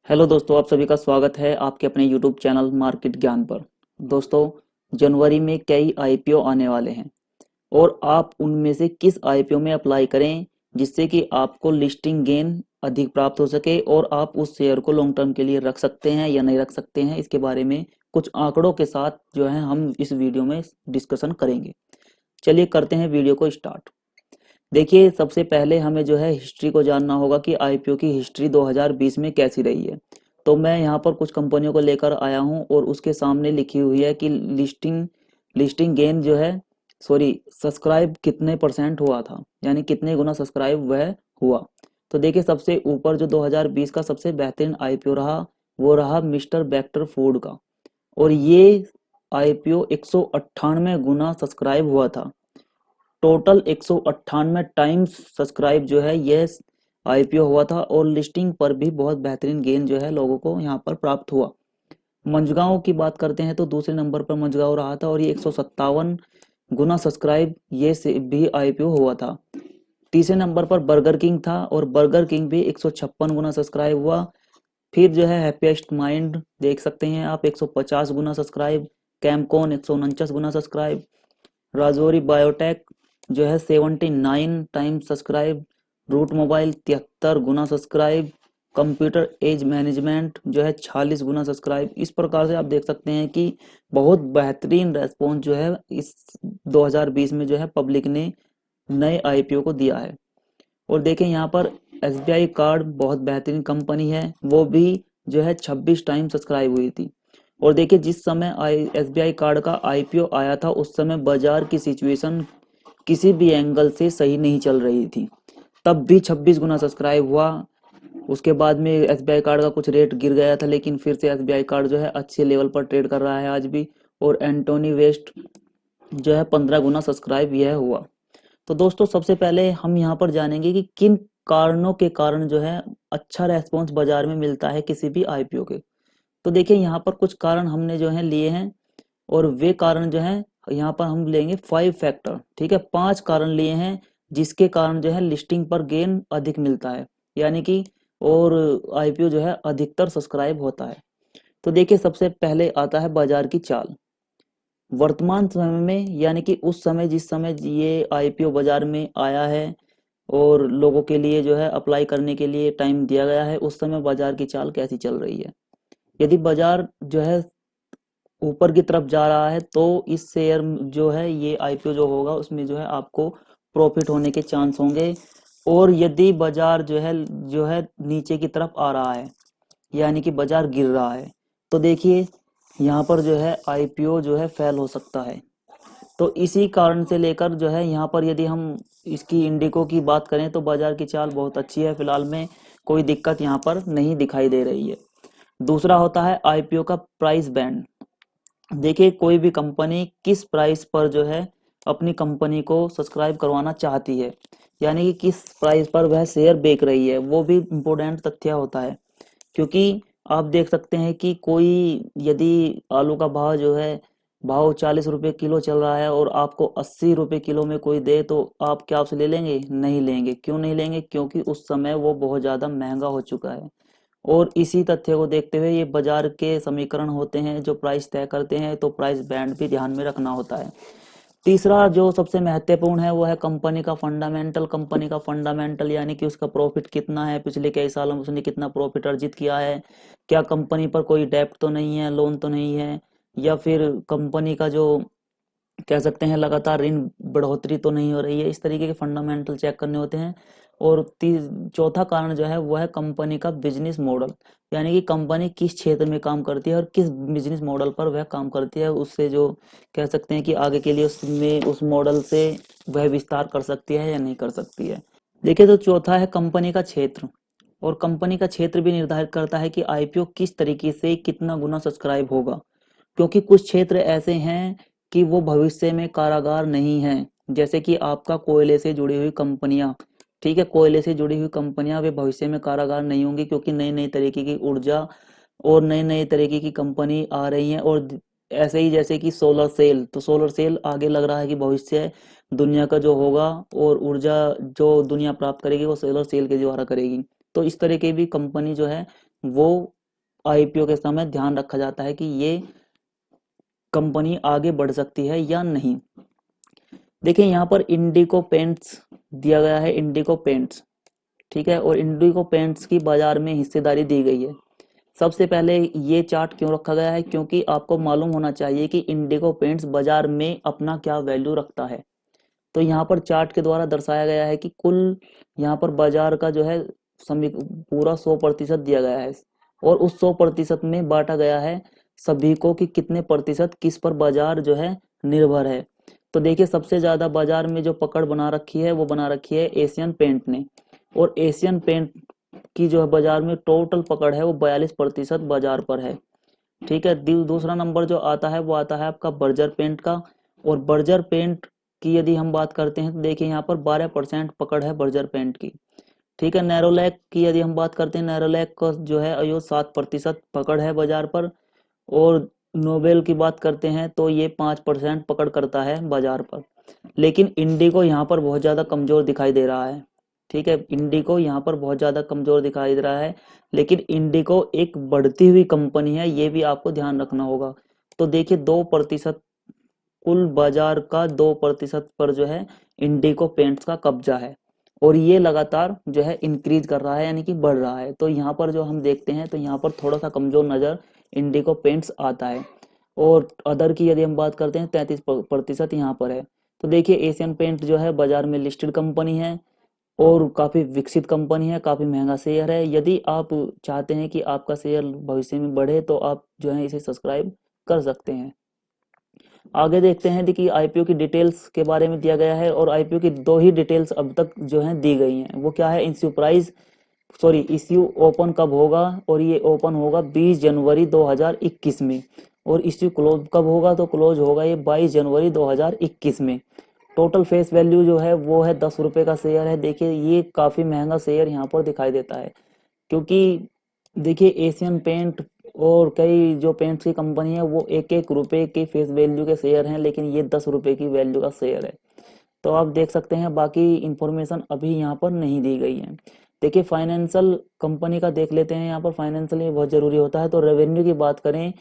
Hello दोस्तों, आप सभी का स्वागत है आपके अपने यूट्यूब चैनल मार्केट ज्ञान पर। दोस्तों, जनवरी में कई आईपीओ आने वाले हैं और आप उनमें से किस आईपीओ में अप्लाई करें जिससे कि आपको लिस्टिंग गेन अधिक प्राप्त हो सके और आप उस शेयर को लॉन्ग टर्म के लिए रख सकते हैं या नहीं रख सकते हैं, इसके बारे में कुछ आंकड़ों के साथ जो है हम इस वीडियो में डिस्कशन करेंगे। चलिए करते हैं वीडियो को स्टार्ट। देखिए, सबसे पहले हमें जो है हिस्ट्री को जानना होगा कि आईपीओ की हिस्ट्री 2020 में कैसी रही है। तो मैं यहाँ पर कुछ कंपनियों को लेकर आया हूँ और उसके सामने लिखी हुई है कि लिस्टिंग लिस्टिंग गेन जो है, सॉरी, सब्सक्राइब कितने परसेंट हुआ था, यानी कितने गुना सब्सक्राइब वह हुआ। तो देखिए, सबसे ऊपर जो 2020 का सबसे बेहतरीन आईपीओ रहा वो रहा मिस्टर बैक्टर फूड का, और ये आईपीओ 198 गुना सब्सक्राइब हुआ था। टोटल 198 टाइम्स सब्सक्राइब जो है ये आईपीओ हुआ था और लिस्टिंग पर भी बहुत बेहतरीन गेन जो है लोगों को यहाँ पर प्राप्त हुआ। मंजगांव की बात करते हैं तो दूसरे नंबर पर मंजगांव रहा था और ये 157 गुना सब्सक्राइब ये से भी आईपीओ हुआ था। तीसरे नंबर पर बर्गर किंग था और बर्गर किंग भी 156 गुना सब्सक्राइब हुआ। फिर जो है हैप्पीएस्ट माइंड देख सकते हैं आप, 150 गुना सब्सक्राइब। कैमकॉन 149 गुना सब्सक्राइब। राजौरी बायोटेक जो है 79 टाइम सब्सक्राइब। रूट मोबाइल 73 गुना सब्सक्राइब। कंप्यूटर एज मैनेजमेंट जो है 46 गुना सब्सक्राइब। इस प्रकार से आप देख सकते हैं कि बहुत बेहतरीन रेस्पॉन्स जो है इस 2020 में जो है पब्लिक ने नए आईपीओ को दिया है। और देखें यहाँ पर एसबीआई कार्ड बहुत बेहतरीन कंपनी है, वो भी जो है 26 टाइम सब्सक्राइब हुई थी। और देखिए, जिस समय एसबीआई कार्ड का आईपीओ आया था उस समय बाजार की सिचुएशन किसी भी एंगल से सही नहीं चल रही थी, तब भी 26 गुना सब्सक्राइब हुआ। उसके बाद में एसबीआई कार्ड का कुछ रेट गिर गया था, लेकिन फिर से एसबीआई कार्ड जो है अच्छे लेवल पर ट्रेड कर रहा है आज भी। और एंटोनी वेस्ट जो है 15 गुना सब्सक्राइब यह हुआ। तो दोस्तों, सबसे पहले हम यहाँ पर जानेंगे कि किन कारणों के कारण जो है अच्छा रेस्पॉन्स बाजार में मिलता है किसी भी आईपीओ के। तो देखिए, यहाँ पर कुछ कारण हमने जो है लिए हैं और वे कारण जो है यहाँ पर हम लेंगे 5 फैक्टर, ठीक है, 5 कारण लिए हैं जिसके कारण जो है लिस्टिंग पर गेन अधिक मिलता है, यानी कि और आईपीओ जो है अधिकतर सब्सक्राइब होता है। तो देखिए, सबसे पहले आता है बाजार की चाल। वर्तमान समय में, यानी कि उस समय जिस समय ये आईपीओ बाजार में आया है और लोगों के लिए जो है अप्लाई करने के लिए टाइम दिया गया है, उस समय बाजार की चाल कैसी चल रही है। यदि बाजार जो है ऊपर की तरफ जा रहा है तो इस शेयर जो है ये आईपीओ जो होगा उसमें जो है आपको प्रॉफिट होने के चांस होंगे। और यदि बाजार जो है नीचे की तरफ आ रहा है, यानी कि बाजार गिर रहा है, तो देखिए यहाँ पर जो है आईपीओ जो है फेल हो सकता है। तो इसी कारण से लेकर जो है यहाँ पर यदि हम इसकी इंडिको की बात करें तो बाजार की चाल बहुत अच्छी है, फिलहाल में कोई दिक्कत यहाँ पर नहीं दिखाई दे रही है। दूसरा होता है आईपीओ का प्राइस बैंड। देखिए, कोई भी कंपनी किस प्राइस पर जो है अपनी कंपनी को सब्सक्राइब करवाना चाहती है, यानी कि किस प्राइस पर वह शेयर बेच रही है, वो भी इम्पोर्टेंट तथ्य होता है। क्योंकि आप देख सकते हैं कि कोई यदि आलू का भाव 40 रुपए किलो चल रहा है और आपको 80 रुपए किलो में कोई दे, तो आप क्या उससे ले लेंगे? नहीं लेंगे। क्यों नहीं लेंगे? क्योंकि उस समय वो बहुत ज़्यादा महंगा हो चुका है। और इसी तथ्य को देखते हुए ये बाजार के समीकरण होते हैं जो प्राइस तय करते हैं, तो प्राइस बैंड भी ध्यान में रखना होता है। तीसरा जो सबसे महत्वपूर्ण है वो है कंपनी का फंडामेंटल, यानी कि उसका प्रॉफिट कितना है, पिछले कई सालों में उसने कितना प्रॉफिट अर्जित किया है, क्या कंपनी पर कोई डेब्ट तो नहीं है, लोन तो नहीं है, या फिर कंपनी का जो कह सकते हैं लगातार ऋण बढ़ोतरी तो नहीं हो रही है। इस तरीके के फंडामेंटल चेक करने होते हैं। और चौथा कारण जो है वो है कंपनी का बिजनेस मॉडल, यानी कि कंपनी किस क्षेत्र में काम करती है और किस बिजनेस मॉडल पर वह काम करती है, उससे जो कह सकते हैं कि आगे के लिए उसमें उस मॉडल से वह विस्तार कर सकती है या नहीं कर सकती है। देखिए, तो चौथा है कंपनी का क्षेत्र। और कंपनी का क्षेत्र भी निर्धारित करता है कि आईपीओ किस तरीके से कितना गुना सब्सक्राइब होगा, क्योंकि कुछ क्षेत्र ऐसे हैं कि वो भविष्य में कारागार नहीं है। जैसे कि आपका कोयले से जुड़ी हुई कंपनियां, ठीक है, कोयले से जुड़ी हुई कंपनियां वे भविष्य में कारागार नहीं होंगी, क्योंकि नई नई तरीके की ऊर्जा और नई नई तरीके की कंपनी आ रही हैं। और ऐसे ही जैसे कि सोलर सेल, तो सोलर सेल आगे लग रहा है कि भविष्य दुनिया का जो होगा और ऊर्जा जो दुनिया प्राप्त करेगी वो सोलर सेल के द्वारा करेगी। तो इस तरह की भी कंपनी जो है वो आईपीओ के समय ध्यान रखा जाता है कि ये कंपनी आगे बढ़ सकती है या नहीं। देखिए यहाँ पर इंडिको पेंट्स दिया गया है, इंडिको पेंट्स, ठीक है, और इंडिको पेंट्स की बाजार में हिस्सेदारी दी गई है। सबसे पहले ये चार्ट क्यों रखा गया है, क्योंकि आपको मालूम होना चाहिए कि इंडिको पेंट्स बाजार में अपना क्या वैल्यू रखता है। तो यहाँ पर चार्ट के द्वारा दर्शाया गया है कि कुल यहाँ पर बाजार का जो है पूरा 100% दिया गया है, और उस 100% में बांटा गया है सभी को कि कितने प्रतिशत किस पर बाजार जो है निर्भर है। तो देखिए सबसे ज्यादा बाजार में जो पकड़ बना रखी है वो बना रखी है एशियन पेंट ने, और एशियन पेंट की जो है बाजार में टोटल पकड़ है वो 42% बाजार पर है। ठीक है, दूसरा नंबर जो आता है वो आता है आपका बर्जर पेंट का, और बर्जर पेंट की यदि हम बात करते हैं तो देखिए यहाँ पर 12% पकड़ है बर्जर पेंट की। ठीक है, नैरोलैक की यदि हम बात करते हैं, नैरोलैक का जो है यो 7% पकड़ है बाजार पर, और नोबेल की बात करते हैं तो ये 5% पकड़ करता है बाजार पर। लेकिन इंडिको यहाँ पर बहुत ज़्यादा कमज़ोर दिखाई दे रहा है। ठीक है, इंडिको यहाँ पर बहुत ज़्यादा कमज़ोर दिखाई दे रहा है, लेकिन इंडिको एक बढ़ती हुई कंपनी है, ये भी आपको ध्यान रखना होगा। तो देखिए 2% कुल बाजार का 2% पर जो है इंडिको पेंट्स का कब्जा है, और ये लगातार जो है इंक्रीज कर रहा है, यानी कि बढ़ रहा है। तो यहाँ पर जो हम देखते हैं तो यहाँ पर थोड़ा सा कमजोर नजर इंडिको पेंट्स आता है। और अदर की यदि हम बात करते हैं 33% यहाँ पर है। तो देखिए एशियन पेंट जो है बाजार में लिस्टेड कंपनी है, और काफ़ी विकसित कंपनी है, काफ़ी महंगा शेयर है। यदि आप चाहते हैं कि आपका शेयर भविष्य में बढ़े तो आप जो है इसे सब्सक्राइब कर सकते हैं। आगे देखते हैं कि आईपीओ की डिटेल्स के बारे में दिया गया है, और आईपीओ की दो ही डिटेल्स अब तक जो है दी गई हैं। वो क्या है, इश्यू ओपन कब होगा, और ये ओपन होगा 20 जनवरी 2021 में, और इश्यू क्लोज कब होगा, तो क्लोज होगा ये 22 जनवरी 2021 में। टोटल फेस वैल्यू जो है वो है 10 रुपये का शेयर है। देखिए ये काफ़ी महंगा शेयर यहाँ पर दिखाई देता है, क्योंकि देखिए एशियन पेंट और कई जो पेंट्स की कंपनी है वो 1-1 रुपए के फेस वैल्यू के शेयर हैं, लेकिन ये 10 रुपए की वैल्यू का शेयर है। तो आप देख सकते हैं, बाकी इंफॉर्मेशन अभी यहाँ पर नहीं दी गई है। देखिए फाइनेंशियल कंपनी का देख लेते हैं, यहाँ पर फाइनेंशियल ये बहुत जरूरी होता है। तो रेवेन्यू की बात करें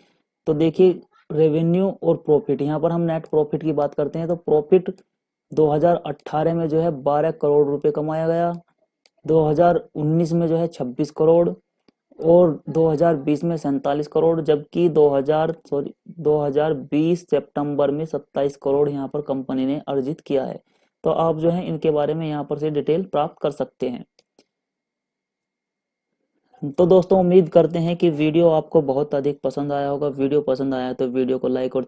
तो देखिए रेवेन्यू और प्रॉफिट, यहाँ पर हम नेट प्रॉफिट की बात करते हैं तो प्रॉफिट 2018 में जो है 12 करोड़ रुपए कमाया गया, 2019 में जो है 26 करोड़, और 2020 में 47 करोड़, जबकि 2020 सितंबर में 27 करोड़ यहाँ पर कंपनी ने अर्जित किया है। तो आप जो है इनके बारे में यहाँ पर से डिटेल प्राप्त कर सकते हैं। तो दोस्तों उम्मीद करते हैं कि वीडियो आपको बहुत अधिक पसंद आया होगा। वीडियो पसंद आया तो वीडियो को लाइक और